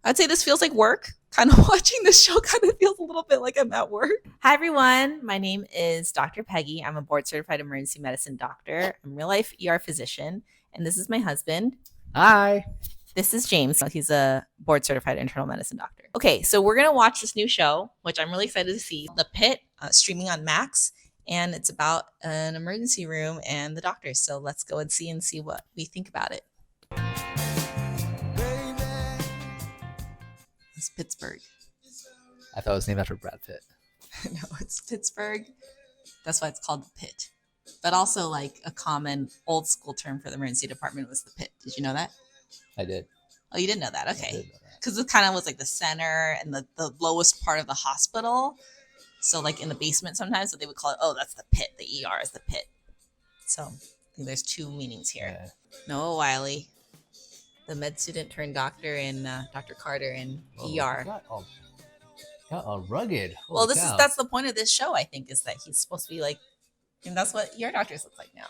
I'd say this feels like work. Kind of watching this show kind of feels a little bit like I'm at work. Hi, everyone. My name is Dr. Peggy. I'm a board-certified emergency medicine doctor. I'm a real-life ER physician, and this is my husband. Hi. This is James. He's a board-certified internal medicine doctor. Okay, so we're going to watch this new show, which I'm really excited to see, The Pitt, streaming on Max, and it's about an emergency room and the doctors. So let's go and see what we think about it. It's Pittsburgh. I thought it was named after Brad Pitt. No, it's Pittsburgh. That's why it's called the Pitt. But also, like, a common old school term for the emergency department was the Pit. Did you know that? I did. Oh, you didn't know that? Okay. Because it kind of was like the center and the lowest part of the hospital. So, like, in the basement sometimes, so they would call it, oh, that's the Pit. The ER is the Pit. So, I think there's two meanings here. Yeah. Noah Wiley, the med student turned doctor, and Dr. Carter in ER. Got all rugged. Well, that's the point of this show, I think, is that he's supposed to be like, and that's what ER doctors look like now.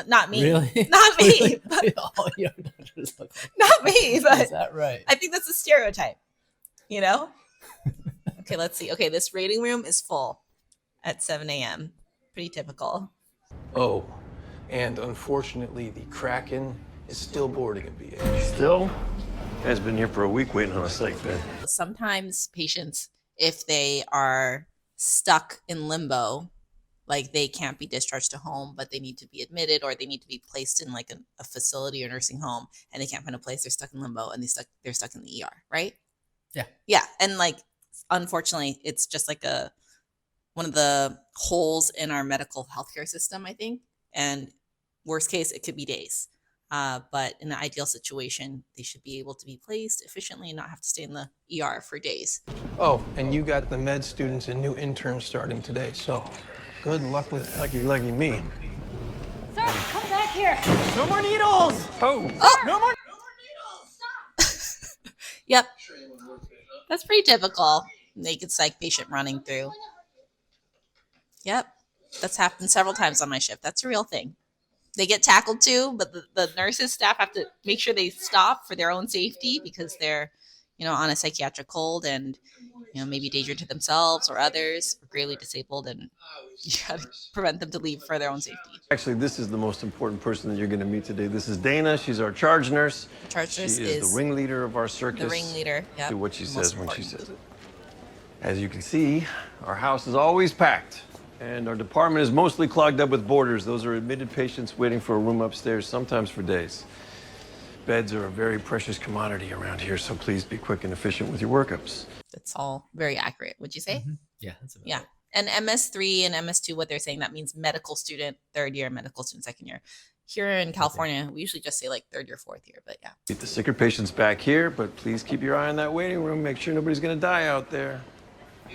Not me. Really? Not me. All ER doctors look like. Not me, but is that right? I think that's a stereotype, you know? Okay, let's see. Okay, this waiting room is full at 7 a.m. Pretty typical. Oh, and unfortunately, the Kraken is still boarding at BH. Still? Guy's been here for a week waiting on a psych bed. Sometimes patients, if they are stuck in limbo, like they can't be discharged to home, but they need to be admitted or they need to be placed in like a facility or nursing home, and they can't find a place, they're stuck in limbo and they're stuck in the ER, right? Yeah. Yeah, and like, unfortunately, it's just like one of the holes in our medical healthcare system, I think. And worst case, it could be days. But in the ideal situation, they should be able to be placed efficiently and not have to stay in the ER for days. Oh, and you got the med students and new interns starting today, so good luck with that. Lucky me. Sir, come back here. No more needles! Oh. No more needles! Stop! Yep. That's pretty typical. Naked psych patient running through. Yep. That's happened several times on my shift. That's a real thing. They get tackled too, but the nurses staff have to make sure they stop for their own safety because they're, on a psychiatric hold and, maybe danger to themselves or others, or gravely disabled, and you gotta prevent them to leave for their own safety. Actually, this is the most important person that you're going to meet today. This is Dana. She's our charge nurse. Charge nurse She is the ringleader of our circus. The ringleader, yeah. Do what she says when she says it. As you can see, our house is always packed. And our department is mostly clogged up with boarders. Those are admitted patients waiting for a room upstairs, sometimes for days. Beds are a very precious commodity around here, so please be quick and efficient with your workups. That's all very accurate, would you say? Mm-hmm. Yeah, that's about yeah. And MS3 and MS2, what they're saying, that means medical student, third year, medical student, second year. Here in California, we usually just say like third year, fourth year, but yeah. Keep the sicker patients back here, but please keep your eye on that waiting room. Make sure nobody's gonna die out there.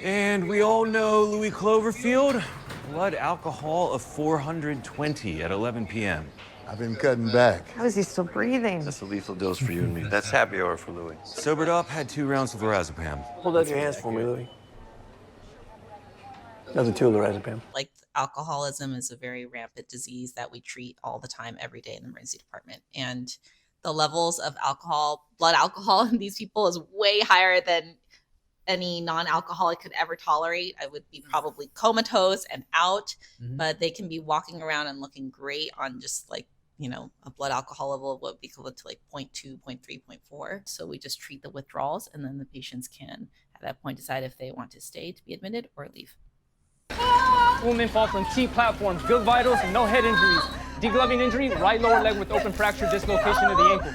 And we all know Louis Cloverfield, blood alcohol of 420 at 11 p.m. I've been cutting back. How is he still breathing? That's a lethal dose for you and me. That's happy hour for Louis. Sobered up, had 2 rounds of lorazepam. Hold out your hands for me, Louis. Another 2 lorazepam. Like, alcoholism is a very rampant disease that we treat all the time, every day in the emergency department. And the levels of alcohol, blood alcohol in these people is way higher than any non-alcoholic could ever tolerate. I would be probably comatose and out, but they can be walking around and looking great on just like, a blood alcohol level of what would be equivalent to like 0.2, 0.3, 0.4. So we just treat the withdrawals, and then the patients can at that point decide if they want to stay to be admitted or leave. Woman fall from T platforms, good vitals, no head injuries. Degloving injury, right lower leg with open fracture, dislocation of the ankle.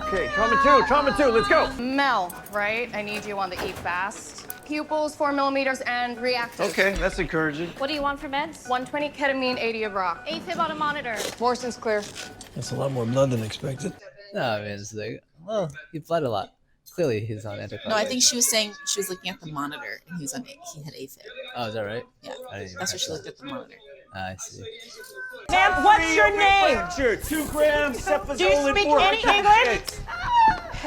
Okay, trauma two, let's go. Mel, right? I need you on the E fast. Pupils 4 millimeters and reactive. Okay, that's encouraging. What do you want for meds? 120 ketamine, 80 of rock. AFib on a monitor. Morson's clear. That's a lot more blood than expected. No, I mean, it's like, well, he bled a lot. Clearly, he's on anticoagulants. No, I think she was looking at the monitor, and he had AFib. Oh, is that right? Yeah, that's what she looked at the monitor. I see. Ma'am, what's your name? Fracture, 2 grams, cefazole. Do you speak any English?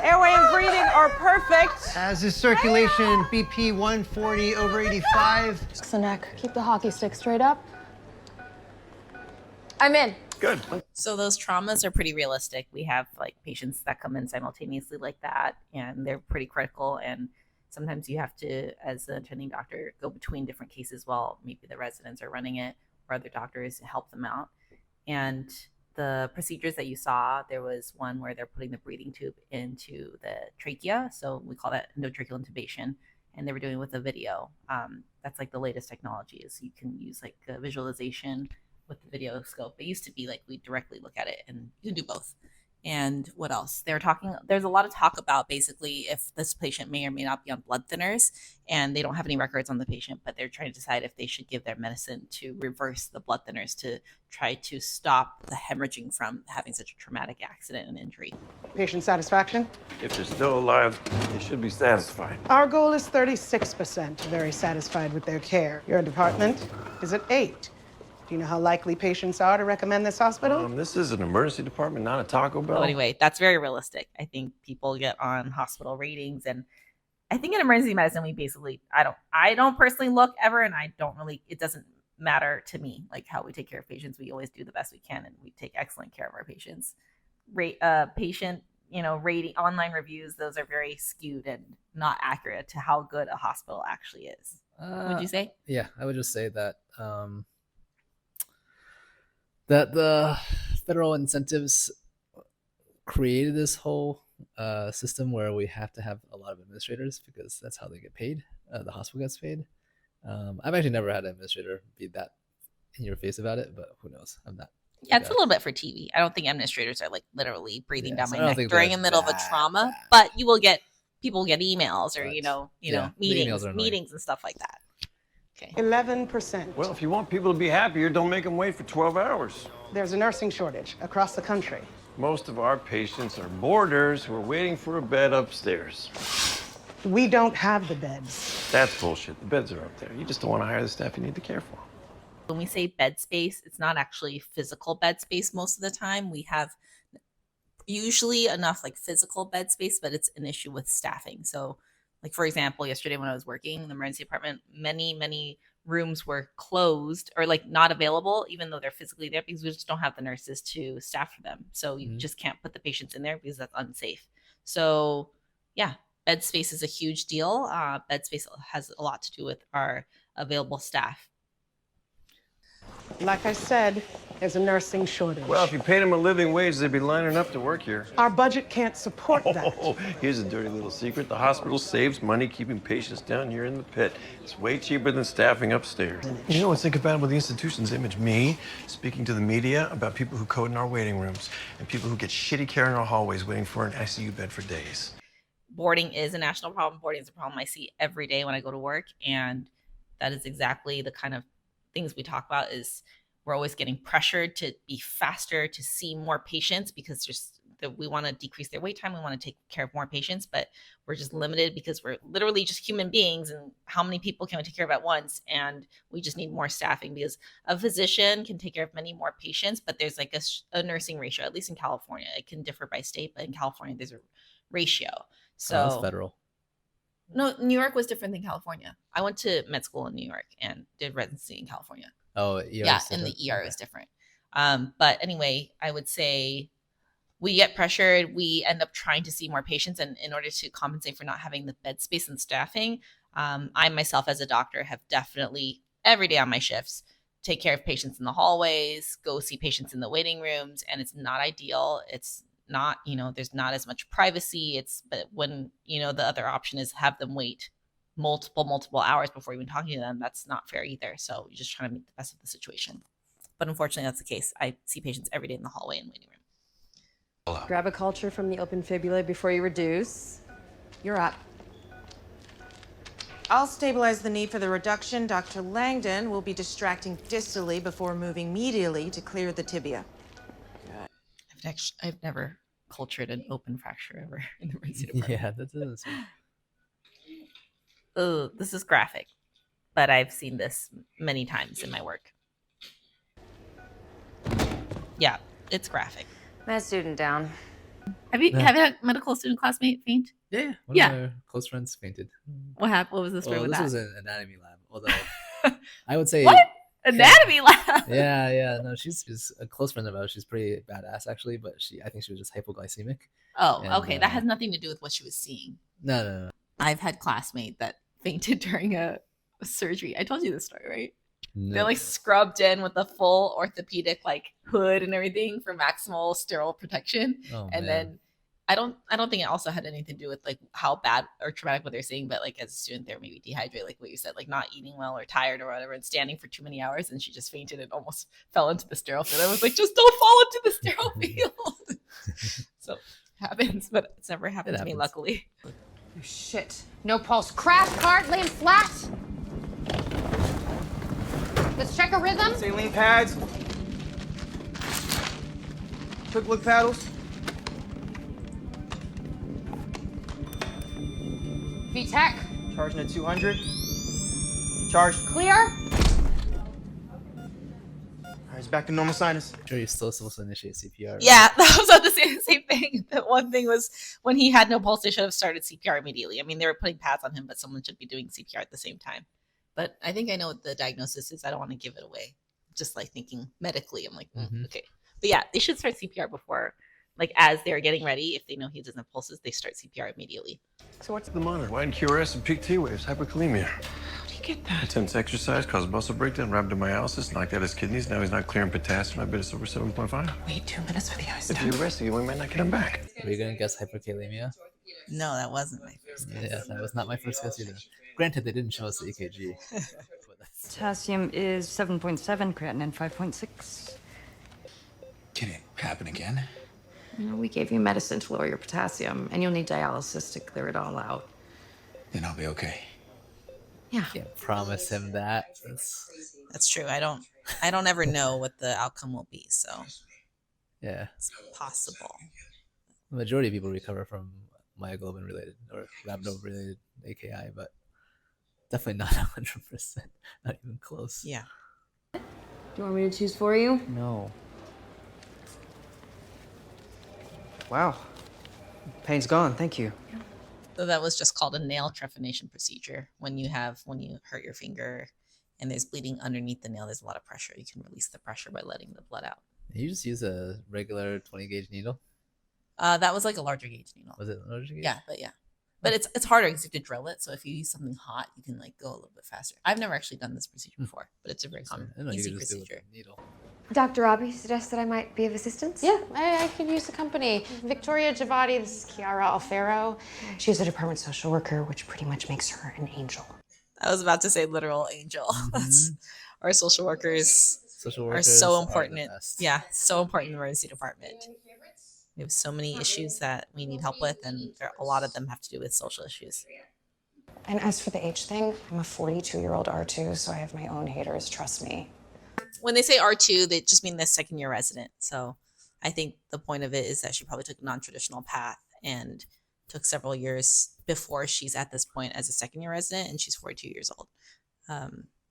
Airway and breathing are perfect. As is circulation, BP 140 over 85. The neck. Keep the hockey stick straight up. I'm in. Good. So those traumas are pretty realistic. We have like patients that come in simultaneously like that, and they're pretty critical. And sometimes you have to, as an attending doctor, go between different cases while maybe the residents are running it or other doctors help them out. And the procedures that you saw, there was one where they're putting the breathing tube into the trachea. So we call that endotracheal intubation. And they were doing it with a video. That's like the latest technology is you can use like a visualization with the video scope. It used to be like we directly look at it, and you can do both. And what else? There's a lot of talk about basically if this patient may or may not be on blood thinners, and they don't have any records on the patient, but they're trying to decide if they should give their medicine to reverse the blood thinners to try to stop the hemorrhaging from having such a traumatic accident and injury. Patient satisfaction? If they're still alive, they should be satisfied. Our goal is 36% very satisfied with their care. Your department is at 8. Do you know how likely patients are to recommend this hospital? This is an emergency department, not a Taco Bell. So anyway, that's very realistic. I think people get on hospital ratings, and I think in emergency medicine, we basically, I don't personally look ever, and it doesn't matter to me, like how we take care of patients. We always do the best we can, and we take excellent care of our patients. Patient, rating, online reviews, those are very skewed and not accurate to how good a hospital actually is. Would you say? Yeah, I would just say that that the federal incentives created this whole system where we have to have a lot of administrators because that's how they get paid. The hospital gets paid. I've actually never had an administrator be that in your face about it, but who knows? I'm not. Yeah, it's a little bit for TV. I don't think administrators are like literally breathing down so my neck during the middle of a trauma, but you will get people get emails or meetings and stuff like that. Okay. 11%. Well, if you want people to be happier, don't make them wait for 12 hours. There's a nursing shortage across the country. Most of our patients are boarders who are waiting for a bed upstairs. We don't have the beds. That's bullshit. The beds are up there. You just don't want to hire the staff you need to care for. When we say bed space, it's not actually physical bed space most of the time. We have usually enough like physical bed space, but it's an issue with staffing. So like, for example, yesterday when I was working in the emergency department, many rooms were closed or like not available, even though they're physically there, because we just don't have the nurses to staff for them. So you just can't put the patients in there because that's unsafe. So yeah, bed space is a huge deal. Bed space has a lot to do with our available staff. Like I said, there's a nursing shortage. Well, if you paid them a living wage, they'd be lining up to work here. Our budget can't support that. Here's a dirty little secret. The hospital saves money keeping patients down here in the pit. It's way cheaper than staffing upstairs. You know what's incompatible with the institution's image? Me speaking to the media about people who code in our waiting rooms and people who get shitty care in our hallways waiting for an ICU bed for days. Boarding is a national problem. Boarding is a problem I see every day when I go to work. And that is exactly the kind of things we talk about is we're always getting pressured to be faster, to see more patients because we want to decrease their wait time. We want to take care of more patients, but we're just limited because we're literally just human beings. And how many people can we take care of at once? And we just need more staffing because a physician can take care of many more patients, but there's like a nursing ratio, at least in California. It can differ by state, but in California, there's a ratio. So that's federal. No, New York was different than California. I went to med school in New York and did residency in California. Oh, yeah, and the ER is different. But anyway, I would say we get pressured. We end up trying to see more patients, and in order to compensate for not having the bed space and staffing, I myself as a doctor have definitely every day on my shifts take care of patients in the hallways, go see patients in the waiting rooms, and it's not ideal. It's not, there's not as much privacy. But when, the other option is have them wait multiple hours before even talking to them, that's not fair either. So you're just trying to make the best of the situation. But unfortunately, that's the case. I see patients every day in the hallway and waiting room. Grab a culture from the open fibula before you reduce. You're up. I'll stabilize the knee for the reduction. Dr. Langdon will be distracting distally before moving medially to clear the tibia. I've never cultured an open fracture ever in the emergency department. Yeah, that doesn't seem... Oh, this is graphic, but I've seen this many times in my work. Yeah, it's graphic. Med student down. Have you had a medical student classmate faint? Yeah. One of our close friends fainted. What happened? What was the story with this that? was an anatomy lab. Although I would say What? anatomy lab. Yeah. No, she's a close friend of ours. She's pretty badass actually, but I think she was just hypoglycemic. Oh, And, okay. That has nothing to do with what she was seeing. No. I've had classmate that fainted during a surgery. I told you this story, right? No. They're like scrubbed in with a full orthopedic like hood and everything for maximal sterile protection. Oh, and man. then I don't think it also had anything to do with like how bad or traumatic what they're seeing, but like as a student they're maybe dehydrated, like what you said, like not eating well or tired or whatever, and standing for too many hours, and she just fainted and almost fell into the sterile field. I was like, just don't fall into the sterile field. So happens, but it's never happened to me, luckily. Shit. No pulse. Crash cart, laying flat. Let's check a rhythm. Saline pads. Quick look paddles. VTech. Charging at 200. Charge. Clear. All right, it's back to normal sinus. Sure, you're still supposed to initiate CPR. Right? Yeah, that was about to say the same thing. The one thing was when he had no pulse, they should have started CPR immediately. I mean, they were putting pads on him, but someone should be doing CPR at the same time. But I think I know what the diagnosis is. I don't want to give it away. Just like thinking medically, I'm like, okay. But yeah, they should start CPR before, like as they're getting ready. If they know he doesn't have pulses, they start CPR immediately. So what's the monitor? Wide QRS and peak T waves, hyperkalemia. How do you get that? Intense exercise caused muscle breakdown, rhabdomyolysis, knocked out his kidneys. Now he's not clearing potassium. I bet it's over 7.5. Wait 2 minutes for the ice. If you arrest you, we might not get him back. Were you gonna guess hyperkalemia? No, that wasn't my first guess. Yeah, that was not my first guess either. Granted, they didn't show us the EKG. Potassium is 7.7, creatinine 5.6. Can it happen again? You know, we gave you medicine to lower your potassium, and you'll need dialysis to clear it all out. Then I'll be okay. Yeah. Can't promise him that. That's true. I don't ever know what the outcome will be, so Yeah. it's possible. The majority of people recover from myoglobin related or rhabdo related AKI, but definitely not 100%. Not even close. Yeah. Do you want me to choose for you? No. Wow. Pain's gone, thank you. So that was just called a nail trephination procedure. When you hurt your finger and there's bleeding underneath the nail, there's a lot of pressure. You can release the pressure by letting the blood out. You just use a regular 20 gauge needle? That was like a larger gauge needle. Was it a larger gauge? Yeah. But it's harder because you have to drill it. So if you use something hot, you can like go a little bit faster. I've never actually done this procedure before, but it's a very common, easy procedure. Dr. Robbie suggested I might be of assistance. Yeah, I could use the company. Victoria Giavati, this is Chiara Alfaro. She's a department social worker, which pretty much makes her an angel. I was about to say literal angel. That's our social workers are workers so are the important. best. Yeah, so important in the emergency department. We have so many issues that we need help with, and a lot of them have to do with social issues. And as for the age thing, I'm a 42-year-old R2, so I have my own haters, trust me. When they say R2, they just mean the second year resident. So I think the point of it is that she probably took a non-traditional path and took several years before she's at this point as a second year resident, and she's 42 years old.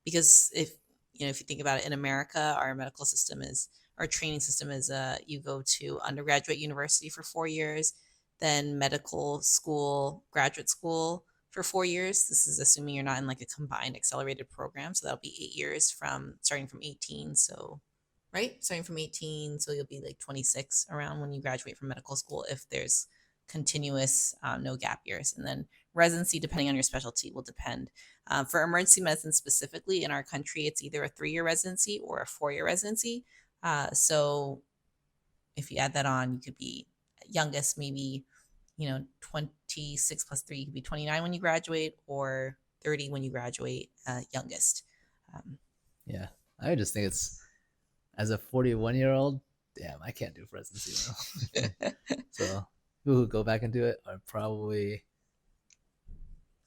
Because if you think about it, in America, our medical system is, our training system is, you go to undergraduate university for 4 years, then medical school, graduate school for 4 years. This is assuming you're not in like a combined accelerated program. So that'll be 8 years starting from 18. So, right? Starting from 18. So you'll be like 26 around when you graduate from medical school if there's continuous, no gap years. And then residency, depending on your specialty, will depend. For emergency medicine specifically in our country, it's either a 3-year residency or a 4-year residency. So if you add that on, you could be youngest, maybe, 26 plus 3, you could be 29 when you graduate, or 30 when you graduate, youngest. Yeah, I just think it's, as a 41-year-old, damn, I can't do residency now. So people who go back and do it are probably,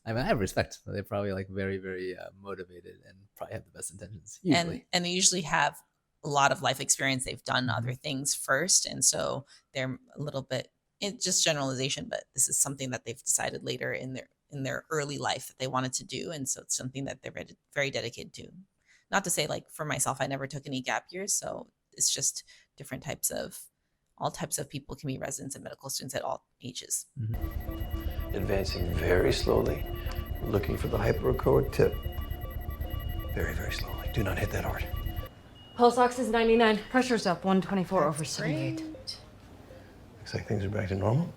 I mean, I have respect. They're probably like very, very motivated and probably have the best intentions. Usually. And they usually have a lot of life experience. They've done other things first. And so they're a little bit, it's just generalization, but this is something that they've decided later in their early life that they wanted to do. And so it's something that they're very dedicated to. Not to say, like, for myself, I never took any gap years. So it's just different all types of people can be residents and medical students at all ages. Advancing very slowly, looking for the hypercode tip. Very, very slowly. Do not hit that hard. Pulse ox is 99. Pressure's up 124 over 78. Looks like things are back to normal.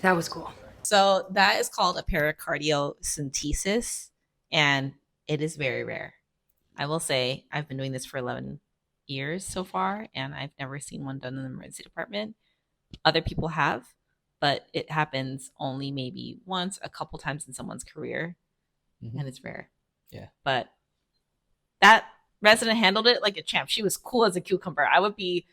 That was cool. So that is called a pericardiocentesis, and it is very rare. I will say I've been doing this for 11 years so far, and I've never seen one done in the emergency department. Other people have, but it happens only maybe once, a couple times in someone's career, and it's rare. Yeah. But that resident handled it like a champ. She was cool as a cucumber. I would be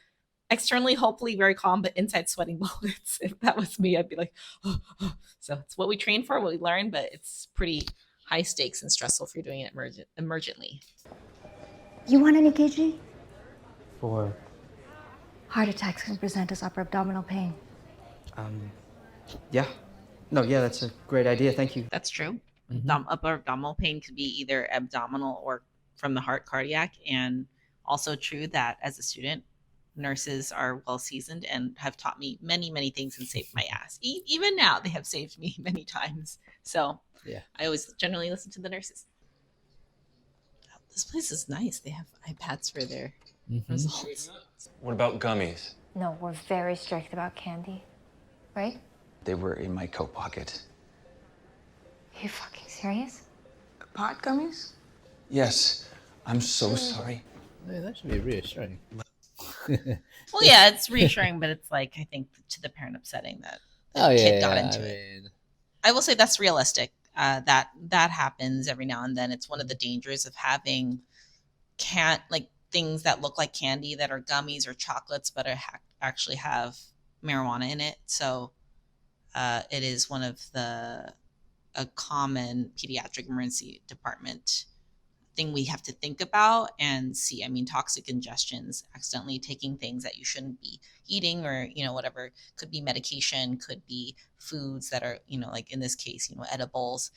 externally, hopefully, very calm, but inside sweating bullets. If that was me, I'd be like, oh, oh. So it's what we train for, what we learn, but it's pretty high stakes and stressful if you're doing it emergently. You want an EKG? For, Heart attacks can present as upper abdominal pain. yeah. No, yeah, that's a great idea. Thank you. That's true. Upper abdominal pain could be either abdominal or from the heart, cardiac. And also true that as a student, nurses are well seasoned and have taught me many, many things and saved my ass. Even now, they have saved me many times. So yeah, I always generally listen to the nurses. This place is nice. They have iPads for their results. What about gummies? No, we're very strict about candy, right? They were in my coat pocket. Are you fucking serious? Pot gummies? Yes, I'm so sorry. Yeah, that should be reassuring. Well, yeah, it's reassuring, but it's like, I think to the parent upsetting that the kid got into it. I will say that's realistic. That happens every now and then. It's one of the dangers of having things that look like candy that are gummies or chocolates, but actually have marijuana in it. So it is one of a common pediatric emergency department thing we have to think about and see. I mean, toxic ingestions, accidentally taking things that you shouldn't be eating, or, whatever, could be medication, could be foods that are, like in this case, edibles.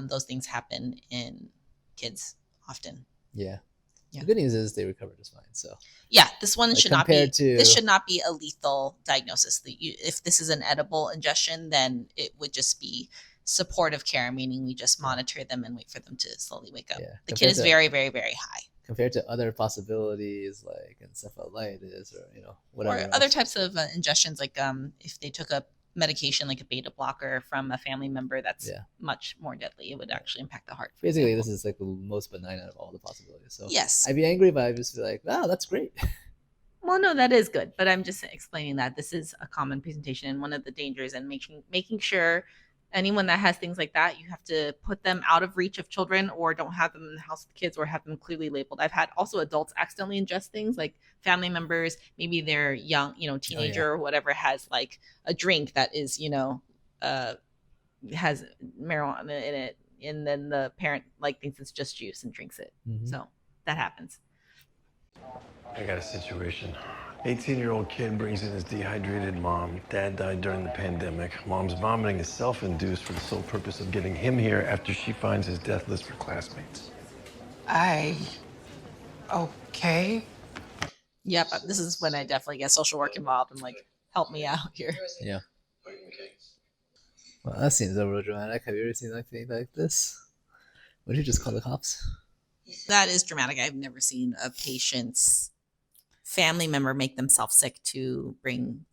Those things happen in kids often. Yeah. The good news is they recovered just fine. So yeah, this one should not be. This should not be a lethal diagnosis. If this is an edible ingestion, then it would just be supportive care, meaning we just monitor them and wait for them to slowly wake up. Yeah. The kid is very, very, very high compared to other possibilities like encephalitis or whatever. Or other types of ingestions, like if they took a medication like a beta blocker from a family member, that's much more deadly. It would actually impact the heart. Basically, this is like the most benign out of all the possibilities. So yes, I'd be angry, but I'd just be like, wow, that's great. Well, no, that is good, but I'm just explaining that this is a common presentation, and one of the dangers, and making sure anyone that has things like that, you have to put them out of reach of children, or don't have them in the house with kids, or have them clearly labeled. I've had also adults accidentally ingest things, like family members, maybe they're young, teenager or whatever, has like a drink that is, has marijuana in it, and then the parent thinks it's just juice and drinks it. So that happens. I got a situation. 18-year-old kid brings in his dehydrated mom. Dad died during the pandemic. Mom's vomiting is self-induced for the sole purpose of getting him here after she finds his death list for classmates. Okay. Yep, this is when I definitely get social work involved and help me out here. Yeah. Well, that seems a little dramatic. Have you ever seen anything like this? Would you just call the cops? That is dramatic. I've never seen a patient's family member make themselves sick to bring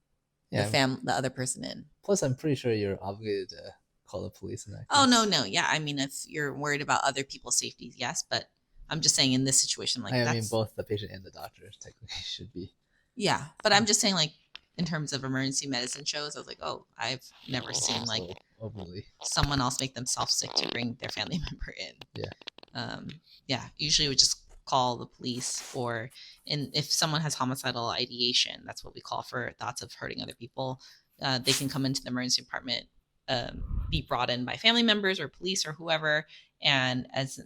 the other person in. Plus, I'm pretty sure you're obligated to call the police in that case. Oh, no. Yeah, I mean, if you're worried about other people's safety, yes. But I'm just saying in this situation, I mean, both the patient and the doctor technically should be. Yeah, but I'm just saying, in terms of emergency medicine shows, I was like, oh, I've never seen someone else make themselves sick to bring their family member in. Yeah. Usually we just call the police, or if someone has homicidal ideation, that's what we call for thoughts of hurting other people. They can come into the emergency department, be brought in by family members or police or whoever. And as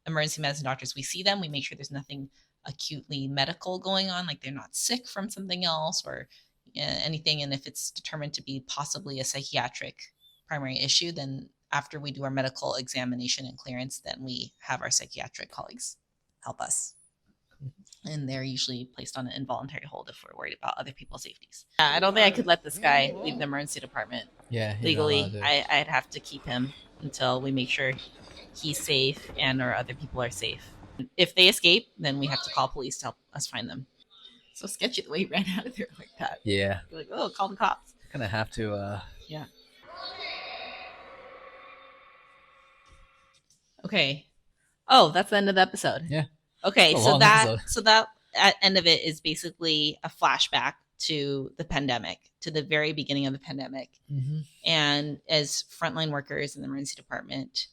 emergency medicine doctors, we see them, we make sure there's nothing acutely medical going on, like they're not sick from something else or anything. And if it's determined to be possibly a psychiatric primary issue, then after we do our medical examination and clearance, then we have our psychiatric colleagues help us. And they're usually placed on an involuntary hold if we're worried about other people's safeties. I don't think I could let this guy leave the emergency department legally. I'd have to keep him until we make sure he's safe and or other people are safe. If they escape, then we have to call police to help us find them. So sketchy the way he ran out of there like that. Yeah. You're like, oh, call the cops. Kind of have to. Yeah. Okay. Oh, that's the end of the episode. Yeah. Okay, It's a so long that episode. at end of it is basically a flashback to the pandemic, to the very beginning of the pandemic. Mhm. And as frontline workers in the emergency department,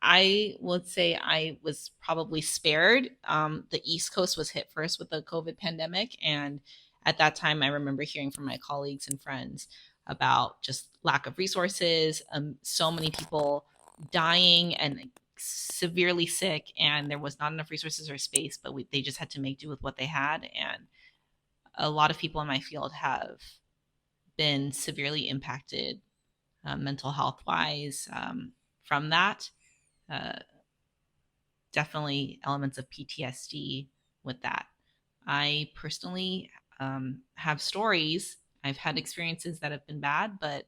I would say I was probably spared. The East Coast was hit first with the COVID pandemic. And at that time, I remember hearing from my colleagues and friends about just lack of resources, so many people dying and severely sick, and there was not enough resources or space, but they just had to make do with what they had. And a lot of people in my field have been severely impacted mental health wise from that. Definitely elements of PTSD with that. I personally have stories. I've had experiences that have been bad, but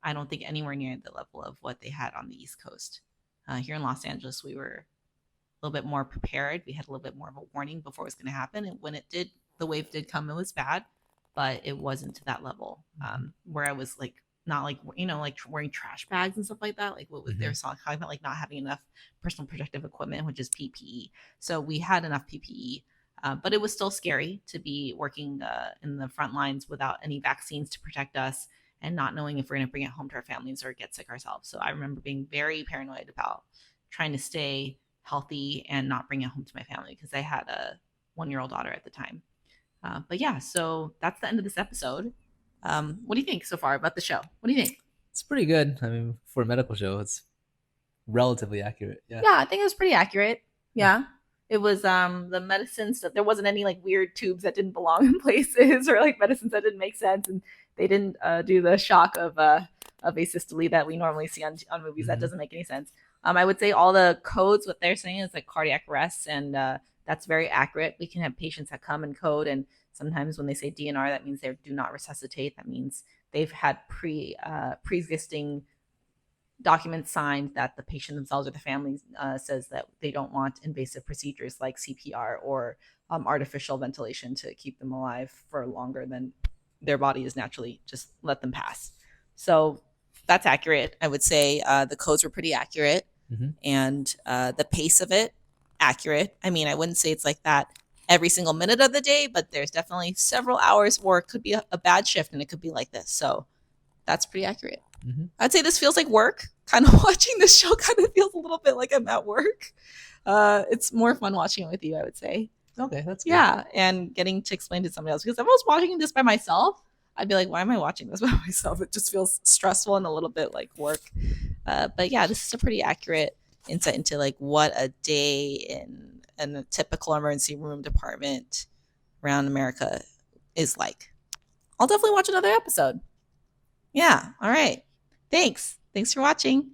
I don't think anywhere near the level of what they had on the East Coast. Here in Los Angeles, we were a little bit more prepared. We had a little bit more of a warning before it was going to happen. And when the wave did come, it was bad, but it wasn't to that level where I was like, not like, like wearing trash bags and stuff like that. Like what was they were talking about, like not having enough personal protective equipment, which is PPE. So we had enough PPE, but it was still scary to be working in the front lines without any vaccines to protect us and not knowing if we're going to bring it home to our families or get sick ourselves. So I remember being very paranoid about trying to stay healthy and not bring it home to my family because I had a 1-year-old daughter at the time. But yeah, so that's the end of this episode. What do you think so far about the show? What do you think? It's pretty good. I mean, for a medical show, it's relatively accurate. Yeah. Yeah, I think it was pretty accurate. Yeah. It was the medicines that there wasn't any like weird tubes that didn't belong in places or like medicines that didn't make sense, and they didn't do the shock of asystole that we normally see on movies. That doesn't make any sense. I would say all the codes, what they're saying is like cardiac arrest, and that's very accurate. We can have patients that come and code, and sometimes when they say DNR, that means they do not resuscitate. That means they've had pre-existing documents signed that the patient themselves or the family says that they don't want invasive procedures like CPR or artificial ventilation to keep them alive for longer than their body is naturally just let them pass. So that's accurate. I would say the codes were pretty accurate, and the pace of it accurate. I mean, I wouldn't say it's like that every single minute of the day, but there's definitely several hours where it could be a bad shift and it could be like this. So that's pretty accurate. I'd say this feels like work. Kind of watching this show kind of feels a little bit like I'm at work. It's more fun watching it with you, I would say. Okay, that's good. Yeah, and getting to explain to somebody else. Because if I was watching this by myself, I'd be like, why am I watching this by myself? It just feels stressful and a little bit like work. But yeah, this is a pretty accurate insight into like what a day in a typical emergency room department around America is like. I'll definitely watch another episode. Yeah, all right. Thanks for watching.